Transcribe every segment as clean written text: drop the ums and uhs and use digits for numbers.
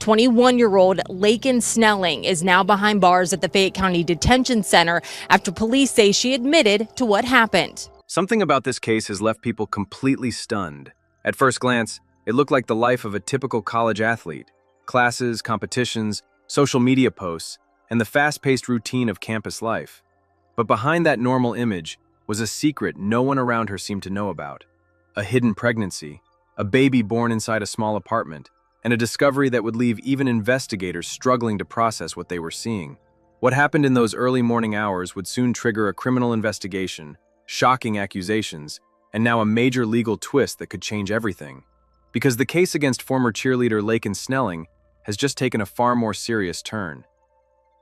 21-year-old Laken Snelling is now behind bars at the Fayette County Detention Center after police say she admitted to what happened. Something about this case has left people completely stunned. At first glance, it looked like the life of a typical college athlete. Classes, competitions, social media posts, and the fast-paced routine of campus life. But behind that normal image was a secret no one around her seemed to know about. A hidden pregnancy, a baby born inside a small apartment, and a discovery that would leave even investigators struggling to process what they were seeing. What happened in those early morning hours would soon trigger a criminal investigation, shocking accusations, and now a major legal twist that could change everything. Because the case against former cheerleader Laken Snelling has just taken a far more serious turn.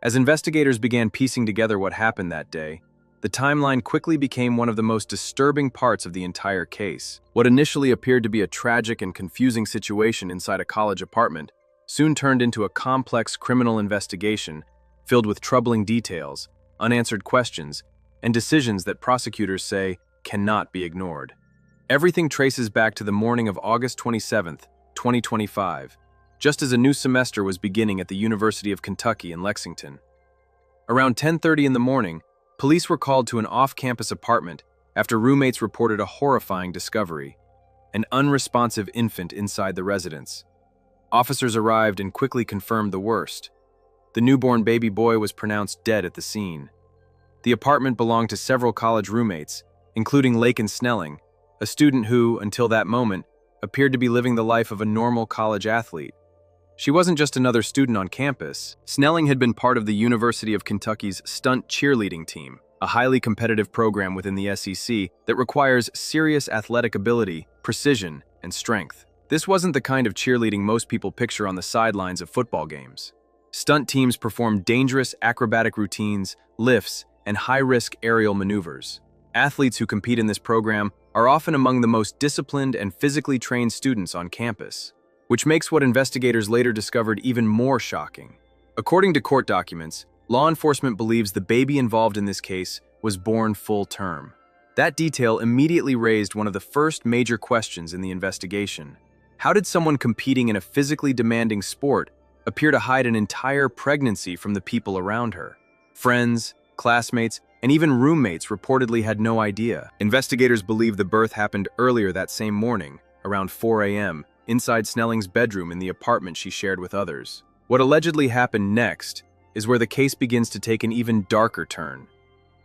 As investigators began piecing together what happened that day, the timeline quickly became one of the most disturbing parts of the entire case. What initially appeared to be a tragic and confusing situation inside a college apartment soon turned into a complex criminal investigation filled with troubling details, unanswered questions, and decisions that prosecutors say cannot be ignored. Everything traces back to the morning of August 27, 2025, just as a new semester was beginning at the University of Kentucky in Lexington. Around 10:30 in the morning, police were called to an off-campus apartment after roommates reported a horrifying discovery: an unresponsive infant inside the residence. Officers arrived and quickly confirmed the worst. The newborn baby boy was pronounced dead at the scene. The apartment belonged to several college roommates, including Laken Snelling, a student who, until that moment, appeared to be living the life of a normal college athlete. She wasn't just another student on campus. Snelling had been part of the University of Kentucky's stunt cheerleading team, a highly competitive program within the SEC that requires serious athletic ability, precision, and strength. This wasn't the kind of cheerleading most people picture on the sidelines of football games. Stunt teams perform dangerous acrobatic routines, lifts, and high-risk aerial maneuvers. Athletes who compete in this program are often among the most disciplined and physically trained students on campus, which makes what investigators later discovered even more shocking. According to court documents, law enforcement believes the baby involved in this case was born full term. That detail immediately raised one of the first major questions in the investigation. How did someone competing in a physically demanding sport appear to hide an entire pregnancy from the people around her? Friends, classmates, and even roommates reportedly had no idea. Investigators believe the birth happened earlier that same morning, around 4 a.m., inside Snelling's bedroom in the apartment she shared with others. What allegedly happened next is where the case begins to take an even darker turn.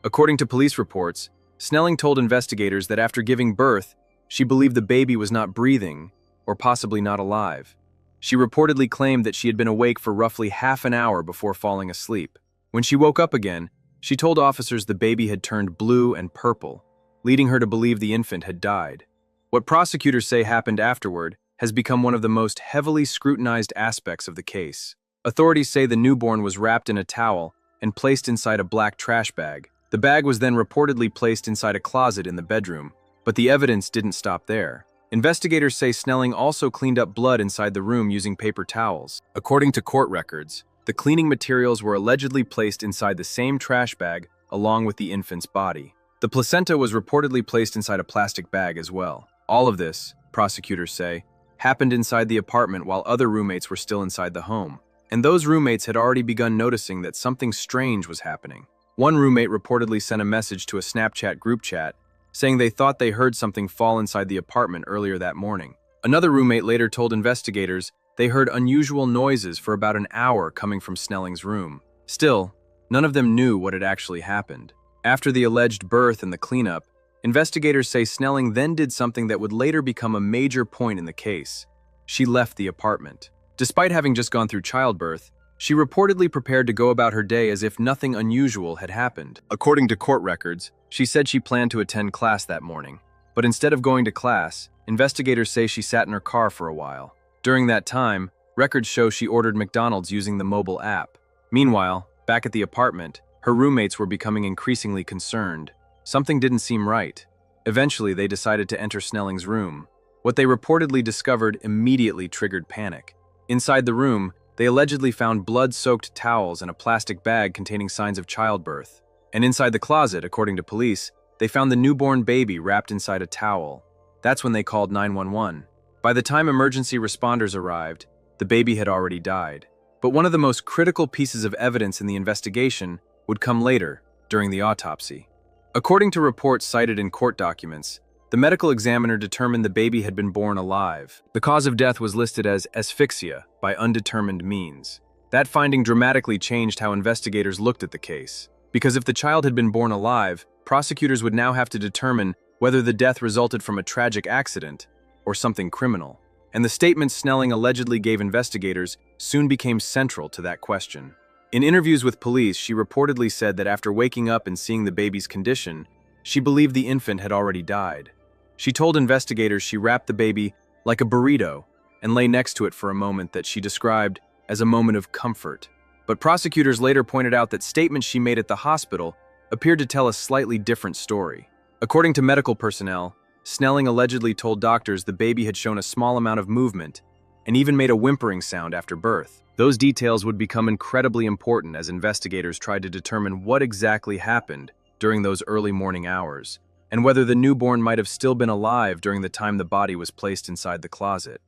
According to police reports, Snelling told investigators that after giving birth, she believed the baby was not breathing or possibly not alive. She reportedly claimed that she had been awake for roughly half an hour before falling asleep. When she woke up again, she told officers the baby had turned blue and purple, leading her to believe the infant had died. What prosecutors say happened afterward has become one of the most heavily scrutinized aspects of the case. Authorities say the newborn was wrapped in a towel and placed inside a black trash bag. The bag was then reportedly placed inside a closet in the bedroom, but the evidence didn't stop there. Investigators say Snelling also cleaned up blood inside the room using paper towels. According to court records, the cleaning materials were allegedly placed inside the same trash bag along with the infant's body. The placenta was reportedly placed inside a plastic bag as well. All of this, prosecutors say, happened inside the apartment while other roommates were still inside the home. And those roommates had already begun noticing that something strange was happening. One roommate reportedly sent a message to a Snapchat group chat saying they thought they heard something fall inside the apartment earlier that morning. Another roommate later told investigators they heard unusual noises for about an hour coming from Snelling's room. Still, none of them knew what had actually happened. After the alleged birth and the cleanup, investigators say Snelling then did something that would later become a major point in the case. She left the apartment. Despite having just gone through childbirth, she reportedly prepared to go about her day as if nothing unusual had happened. According to court records, she said she planned to attend class that morning. But instead of going to class, investigators say she sat in her car for a while. During that time, records show she ordered McDonald's using the mobile app. Meanwhile, back at the apartment, her roommates were becoming increasingly concerned. Something didn't seem right. Eventually, they decided to enter Snelling's room. What they reportedly discovered immediately triggered panic. Inside the room, they allegedly found blood-soaked towels and a plastic bag containing signs of childbirth. And inside the closet, according to police, they found the newborn baby wrapped inside a towel. That's when they called 911. By the time emergency responders arrived, the baby had already died. But one of the most critical pieces of evidence in the investigation would come later, during the autopsy. According to reports cited in court documents, the medical examiner determined the baby had been born alive. The cause of death was listed as asphyxia by undetermined means. That finding dramatically changed how investigators looked at the case. Because if the child had been born alive, prosecutors would now have to determine whether the death resulted from a tragic accident or something criminal. And the statements Snelling allegedly gave investigators soon became central to that question. In interviews with police, she reportedly said that after waking up and seeing the baby's condition, she believed the infant had already died. She told investigators she wrapped the baby like a burrito and lay next to it for a moment that she described as a moment of comfort. But prosecutors later pointed out that statements she made at the hospital appeared to tell a slightly different story. According to medical personnel, Snelling allegedly told doctors the baby had shown a small amount of movement and even made a whimpering sound after birth. Those details would become incredibly important as investigators tried to determine what exactly happened during those early morning hours, and whether the newborn might have still been alive during the time the body was placed inside the closet.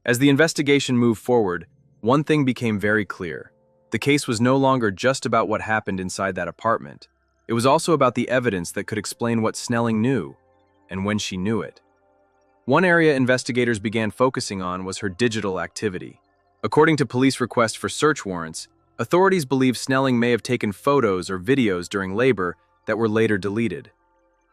As the investigation moved forward, one thing became very clear. The case was no longer just about what happened inside that apartment. It was also about the evidence that could explain what Snelling knew, and when she knew it. One area investigators began focusing on was her digital activity. According to police requests for search warrants, authorities believe Snelling may have taken photos or videos during labor that were later deleted.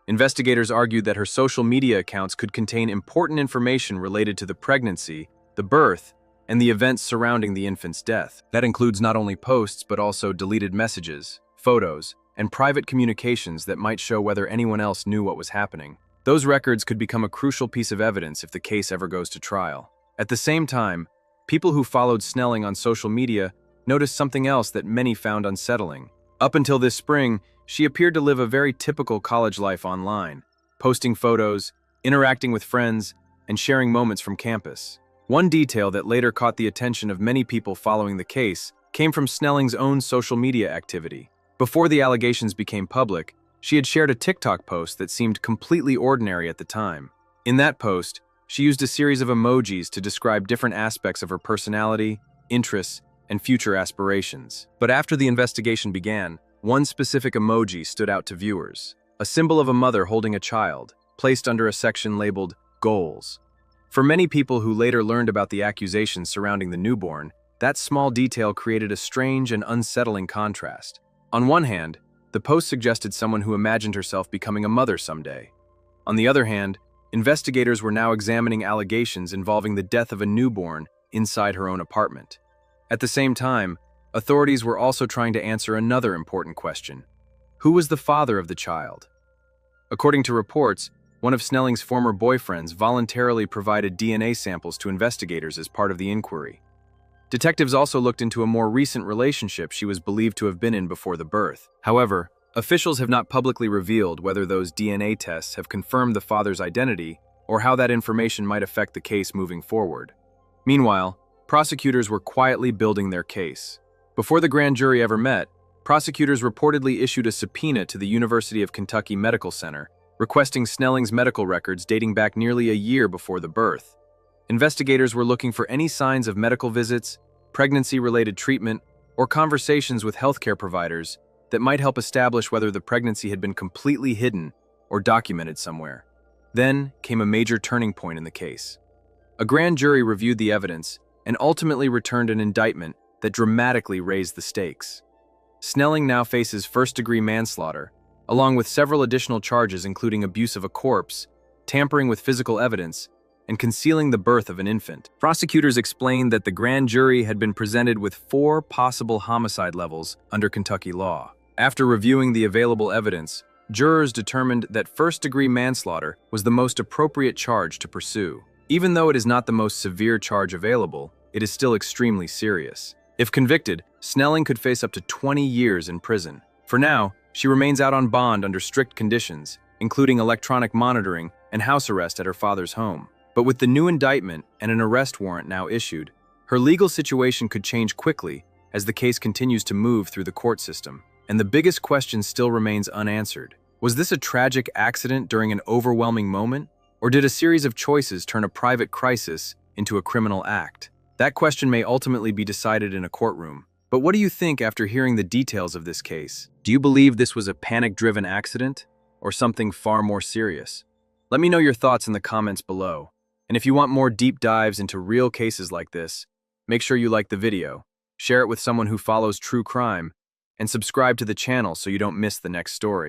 Investigators argued that her social media accounts could contain important information related to the pregnancy, the birth, and the events surrounding the infant's death. That includes not only posts but also deleted messages, photos, and private communications that might show whether anyone else knew what was happening. Those records could become a crucial piece of evidence if the case ever goes to trial. At the same time, people who followed Snelling on social media noticed something else that many found unsettling. Up until this spring, she appeared to live a very typical college life online, posting photos, interacting with friends, and sharing moments from campus. One detail that later caught the attention of many people following the case came from Snelling's own social media activity. Before the allegations became public, she had shared a TikTok post that seemed completely ordinary at the time. In that post, she used a series of emojis to describe different aspects of her personality, interests, and future aspirations. But after the investigation began, one specific emoji stood out to viewers, a symbol of a mother holding a child, placed under a section labeled Goals. For many people who later learned about the accusations surrounding the newborn, that small detail created a strange and unsettling contrast. On one hand, the post suggested someone who imagined herself becoming a mother someday. On the other hand, investigators were now examining allegations involving the death of a newborn inside her own apartment. At the same time, authorities were also trying to answer another important question. Who was the father of the child? According to reports, one of Snelling's former boyfriends voluntarily provided DNA samples to investigators as part of the inquiry. Detectives also looked into a more recent relationship she was believed to have been in before the birth. However, officials have not publicly revealed whether those DNA tests have confirmed the father's identity or how that information might affect the case moving forward. Meanwhile, prosecutors were quietly building their case. Before the grand jury ever met, prosecutors reportedly issued a subpoena to the University of Kentucky Medical Center, requesting Snelling's medical records dating back nearly a year before the birth. Investigators were looking for any signs of medical visits, pregnancy-related treatment, or conversations with healthcare providers that might help establish whether the pregnancy had been completely hidden or documented somewhere. Then came a major turning point in the case. A grand jury reviewed the evidence and ultimately returned an indictment that dramatically raised the stakes. Snelling now faces first-degree manslaughter, along with several additional charges including abuse of a corpse, tampering with physical evidence, and concealing the birth of an infant. Prosecutors explained that the grand jury had been presented with 4 possible homicide levels under Kentucky law. After reviewing the available evidence, jurors determined that first-degree manslaughter was the most appropriate charge to pursue. Even though it is not the most severe charge available, it is still extremely serious. If convicted, Snelling could face up to 20 years in prison. For now, she remains out on bond under strict conditions, including electronic monitoring and house arrest at her father's home. But with the new indictment and an arrest warrant now issued, her legal situation could change quickly as the case continues to move through the court system. And the biggest question still remains unanswered. Was this a tragic accident during an overwhelming moment? Or did a series of choices turn a private crisis into a criminal act? That question may ultimately be decided in a courtroom. But what do you think after hearing the details of this case? Do you believe this was a panic-driven accident or something far more serious? Let me know your thoughts in the comments below. And if you want more deep dives into real cases like this, make sure you like the video, share it with someone who follows true crime, and subscribe to the channel so you don't miss the next story.